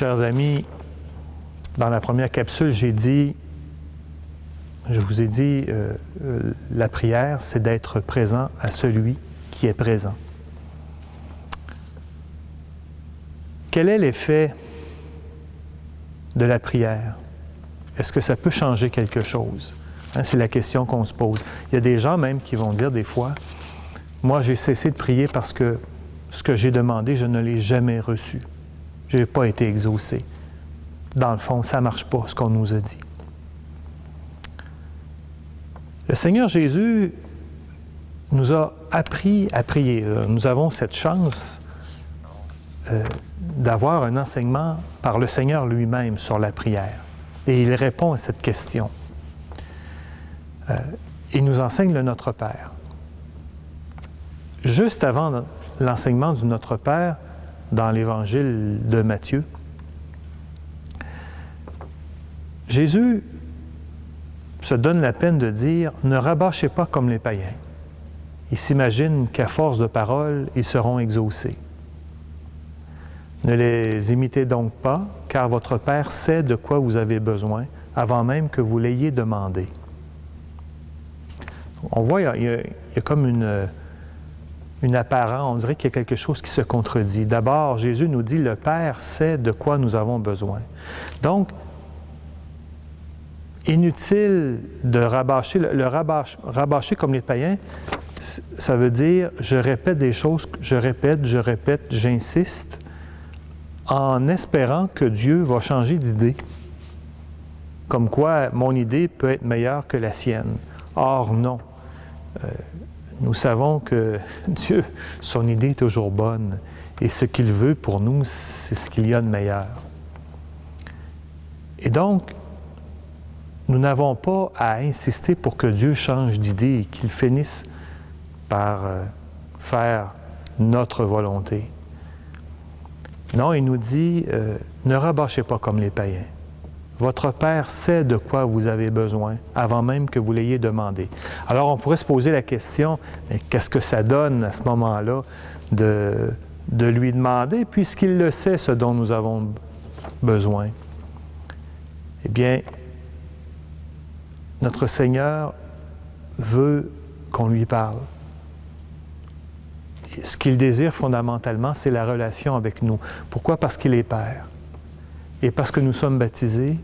chers amis, dans la première capsule, je vous ai dit, la prière, c'est d'être présent à celui qui est présent. Quel est l'effet de la prière? Est-ce que ça peut changer quelque chose? C'est la question qu'on se pose. Il y a des gens même qui vont dire des fois, « Moi, j'ai cessé de prier parce que ce que j'ai demandé, je ne l'ai jamais reçu. Je n'ai pas été exaucé. » Dans le fond, ça ne marche pas, ce qu'on nous a dit. Le Seigneur Jésus nous a appris à prier. Nous avons cette chance d'avoir un enseignement par le Seigneur lui-même sur la prière. Et il répond à cette question. Il nous enseigne le Notre Père. Juste avant l'enseignement du Notre Père, dans l'Évangile de Matthieu, Jésus se donne la peine de dire « Ne rabâchez pas comme les païens. » Ils s'imaginent qu'à force de paroles, ils seront exaucés. Ne les imitez donc pas, car votre Père sait de quoi vous avez besoin avant même que vous l'ayez demandé. On voit, il y a comme une apparence, on dirait qu'il y a quelque chose qui se contredit. D'abord, Jésus nous dit, le Père sait de quoi nous avons besoin. Donc, inutile de rabâcher, rabâcher comme les païens, ça veut dire, je répète des choses, je répète, j'insiste, en espérant que Dieu va changer d'idée. Comme quoi, mon idée peut être meilleure que la sienne. Or, non. Nous savons que Dieu, son idée est toujours bonne. Et ce qu'il veut pour nous, c'est ce qu'il y a de meilleur. Et donc, nous n'avons pas à insister pour que Dieu change d'idée et qu'il finisse par faire notre volonté. Non, il nous dit, ne rabâchez pas comme les païens. Votre Père sait de quoi vous avez besoin avant même que vous l'ayez demandé. Alors, on pourrait se poser la question, mais qu'est-ce que ça donne à ce moment-là de lui demander, puisqu'il le sait, ce dont nous avons besoin? Eh bien, notre Seigneur veut qu'on lui parle. Ce qu'il désire fondamentalement, c'est la relation avec nous. Pourquoi? Parce qu'il est Père. Et parce que nous sommes baptisés,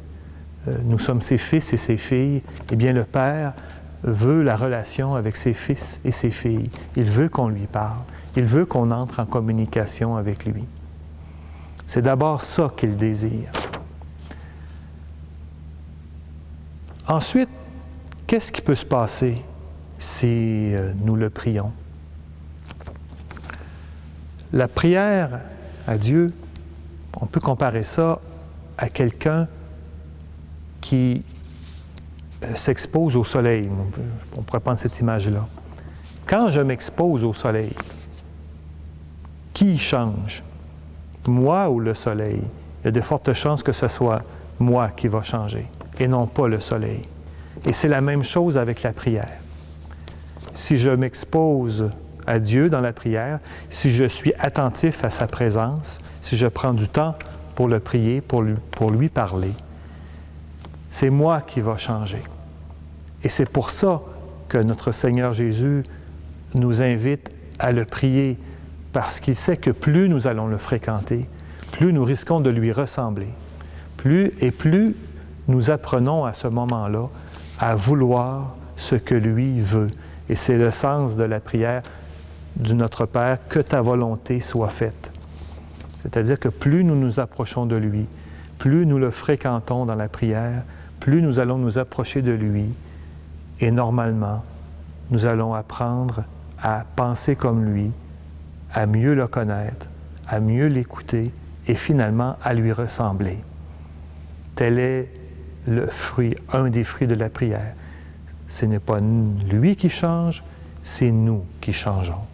nous sommes ses fils et ses filles, eh bien le Père veut la relation avec ses fils et ses filles. Il veut qu'on lui parle. Il veut qu'on entre en communication avec lui. C'est d'abord ça qu'il désire. Ensuite, qu'est-ce qui peut se passer si nous le prions? La prière à Dieu, on peut comparer ça à quelqu'un qui s'expose au soleil. On pourrait prendre cette image-là. Quand je m'expose au soleil, qui change? Moi ou le soleil? Il y a de fortes chances que ce soit moi qui va changer et non pas le soleil. Et c'est la même chose avec la prière. Si je m'expose à Dieu dans la prière, si je suis attentif à sa présence, si je prends du temps pour le prier, pour lui parler, c'est moi qui va changer. Et c'est pour ça que notre Seigneur Jésus nous invite à le prier, parce qu'il sait que plus nous allons le fréquenter, plus nous risquons de lui ressembler. Plus nous apprenons à ce moment-là à vouloir ce que lui veut. Et c'est le sens de la prière du Notre Père, que ta volonté soit faite. C'est-à-dire que plus nous nous approchons de lui, plus nous le fréquentons dans la prière, plus nous allons nous approcher de lui et normalement, nous allons apprendre à penser comme lui, à mieux le connaître, à mieux l'écouter et finalement à lui ressembler. Tel est le fruit, un des fruits de la prière. Ce n'est pas lui qui change, c'est nous qui changeons.